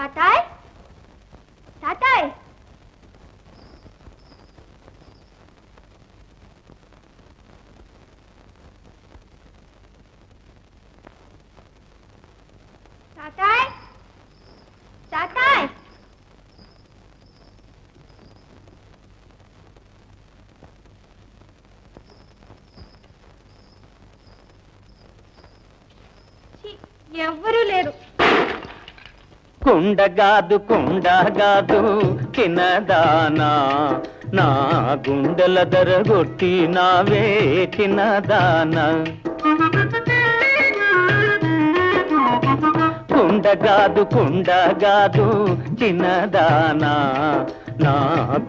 తాతాయ్ తాతాయ్ తాతాయ్ తాతాయ్ ఎవ్వరూ లేరు. కుండగాదు కుండగాదు చిన్నదానా, నా గుండెల దరగొట్టి నావే చిన్నదానా. కుండగాదు కుండగాదు చిన్నదానా, నా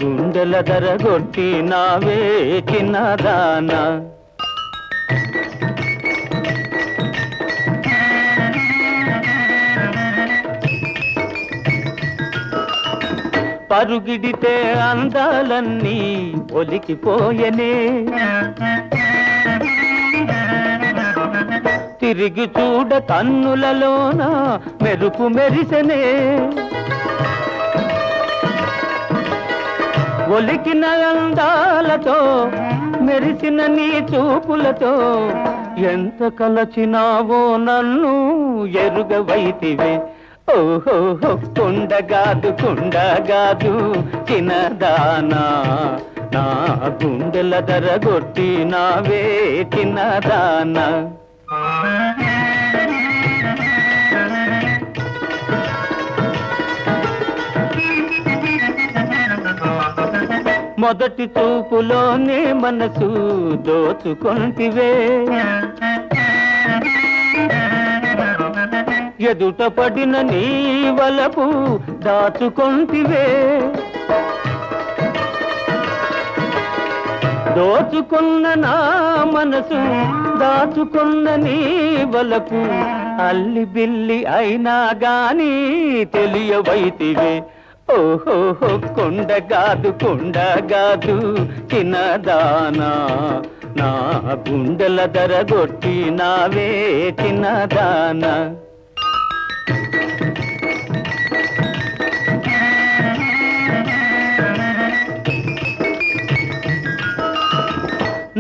గుండెల దరగొట్టి నావే చిన్నదానా. పరుగిడితే అందాలన్నీ ఒలికిపోయనే, తిరిగి చూడ కన్నులలోన మెరుపు మెరిసెనే. ఒలికిన అందాలతో మెరిసిన నీ చూపులతో ఎంత కలచినావో నన్ను ఎరుగవైతివే. ఓహో కుండగాదు కుండగాదు చిన్నదానా, నా గుండెల దరగొట్టి నావే చిన్నదానా. మొదటి చూపులోనే మనసు దోచుకొంటివే, ఎదుట పడిన నీ వలపు దాచుకొంటివే. దోచుకున్న నా మనసు దాచుకున్న నీ వలపు అల్లి బిల్లి అయినా గాని తెలియవైతివే. ఓహో కుండగాదు కుండగాదు చిన్నదానా, నా గుండెల దరగొట్టి నావే చిన్నదానా.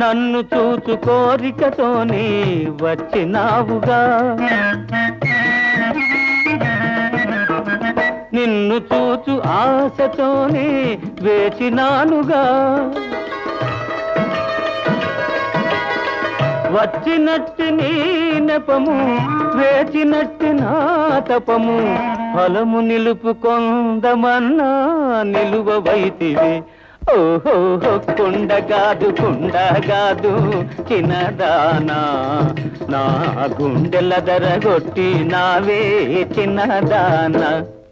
నన్ను చూచు కోరికతోనే వచ్చినావుగా, నిన్ను చూచు ఆశతోనే వేచినానుగా. వచ్చినట్టి నీ నెపము వేచినట్టి నా తపము, ఫలము నిలుపుకొందమన్నా నిలువవైతివే. ఓహో కుండగాదు కుండగాదు చిన్నదానా, నా గుండెల దరగొట్టి నావే చిన్నదానా.